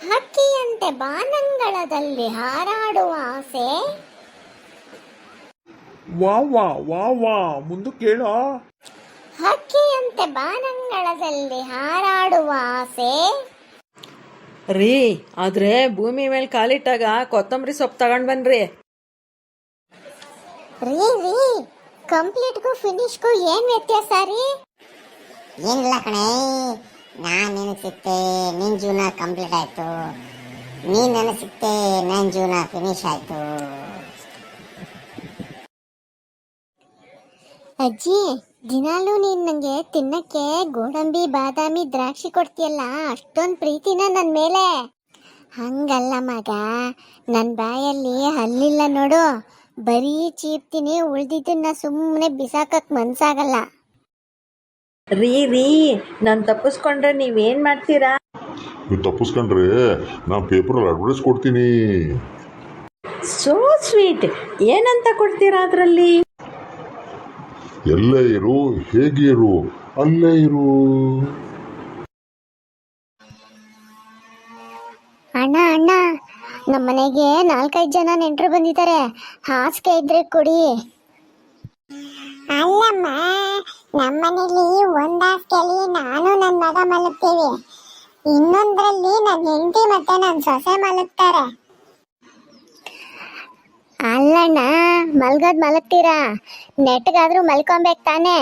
ಹಕ್ಕಿಯಂತೆ ಬಾನಂಗಳದಲ್ಲಿ ಹಾರಾಡುವ ಆಸೆ. ವಾ ವಾ ವಾ ವಾ ಮುಂದಕ್ಕೆ ಹೇಳೋ. ಹಕ್ಕಿಯಂತೆ ಬಾನಂಗಳದಲ್ಲಿ ಹಾರಾಡುವ ಆಸೆ. ರೀ ಆದ್ರೆ ಭೂಮಿ ಮೇಲೆ ಕಾಲಿಟ್ಟಾಗ ಕೊತ್ತಂಬರಿ ಸೊಪ್ಪು ತಗೊಂಡ್ ಬನ್ರಿ. ರೀ ಕಂಪ್ಲೀಟ್ಗೂ ಫಿನಿಶ್ಗೂ ಏನ್ ವ್ಯತ್ಯಾಸ ರೀ? ಏನಿಲ್ಲ ಕಣೆ, ನಾನು ನಿನಗೆ ಸಿಕ್ತೆ ನಿನ್ನ ಜೀವನ ಕಂಪ್ಲೀಟ್ ಆಯ್ತು, ನೀನು ನನಗೆ ಸಿಕ್ತೆ ನನ್ನ ಜೀವನ ಫಿನಿಶ್ ಆಯ್ತು. ಅಜ್ಜಿ, ದಿನಾಲೂ ನೀನ್ ನಂಗೆ ತಿನ್ನಕ್ಕೆ ಗೋಡಂಬಿ ಬಾದಾಮಿ ದ್ರಾಕ್ಷಿ ಕೊಡ್ತೀಯಲ್ಲ, ಅಷ್ಟೊಂದು ಪ್ರೀತಿನ ನನ್ನ ಮೇಲೆ? ಹಂಗಲ್ಲ ಮಗ, ನನ್ನ ಬಾಯಲ್ಲಿ ಹಲ್ಲಿಲ್ಲ ನೋಡು, ಬರೀ ಚೀಪ್ತೀನಿ, ಉಳ್ದಿದ್ದನ್ನ ಸುಮ್ಮನೆ ಬಿಸಾಕಕ್ ಮನ್ಸಾಗಲ್ಲ. ರೀ ನಾನು ತಪ್ಪಿಸ್ಕೊಂಡ್ರೆ ನೀವೇನ್ ಮಾಡ್ತೀರಾ? ನೀವು ತಪ್ಪಿಸ್ಕೊಂಡ್ರೆ ನಾನು ಪೇಪರಲ್ಲಿ ಅಡ್ವರ್ಟೈಸ್ ಕೊಡ್ತೀನಿ. So sweet. ಏನಂತ ಕೊಡ್ತೀರಾ ಅದರಲ್ಲಿ? ಎಲ್ಲೇ ಇರು, ಹೇಗೆ ಇರು, ಅಲ್ಲೇ ಇರು. ಅಣ್ಣ, ನಮ್ಮನೆಗೆ 4-5 ಜನ ನೆಂಟರು ಬಂದಿದ್ದಾರೆ, ಹಾಸಿಗೆ ಇದ್ರೆ ಕೊಡಿ. ಅಲ್ಲಮ್ಮ, ನಮ್ಮನೇಲಿ ಒಂದು ಹಾಸಿಗೆಯಲ್ಲಿ ನಾನು ನನ್ನ ಮಗ ಮಲಗ್ತೀವಿ, ಇನ್ನೊಂದ್ರಲ್ಲಿ ನನ್ನ ಹೆಂಡತಿ ಮತ್ತೆ ನನ್ನ ಸೊಸೆ ಮಲಗ್ತಾರೆ. ಅಲ್ಲಣ್ಣ, ಮಲಗ್ತೀರಾ, ನೆಟ್ಗಾದ್ರೂ ಮಲ್ಕೊಬೇಕು ತಾನೇ,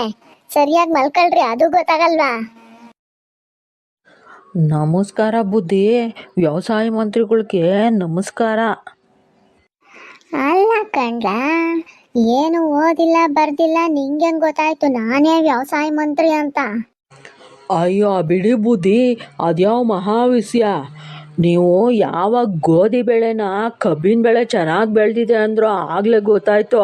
ಸರಿಯಾಗಿ ಮಲ್ಕೊಳ್ರಿ, ಅದು ಗೊತ್ತಾಗಲ್ವಾ? ನಮಸ್ಕಾರ ಬುದ್ಧಿ, ವ್ಯವಸಾಯ ಮಂತ್ರಿಗಳಿಗೆ ನಮಸ್ಕಾರ. ಅಲ್ಲ ಕಣ್ಲ, ಏನು ಓದಿಲ್ಲ ಬರ್ದಿಲ್ಲ, ನಿಂಗೆ ಗೊತ್ತಾಯ್ತು ನಾನೇ ವ್ಯವಸಾಯ ಮಂತ್ರಿ ಅಂತ? ಅಯ್ಯೋ ಬಿಡಿ ಬುದ್ಧಿ, ಅದ್ಯಾವ ಮಹಾವಿಷಯ. ನೀವು ಯಾವಾಗ ಗೋಧಿ ಬೆಳೆನ ಕಬ್ಬಿನ ಬೆಳೆ ಚೆನ್ನಾಗಿ ಬೆಳೆದಿದೆ ಅಂದ್ರೋ ಆಗ್ಲೇ ಗೊತ್ತಾಯ್ತು.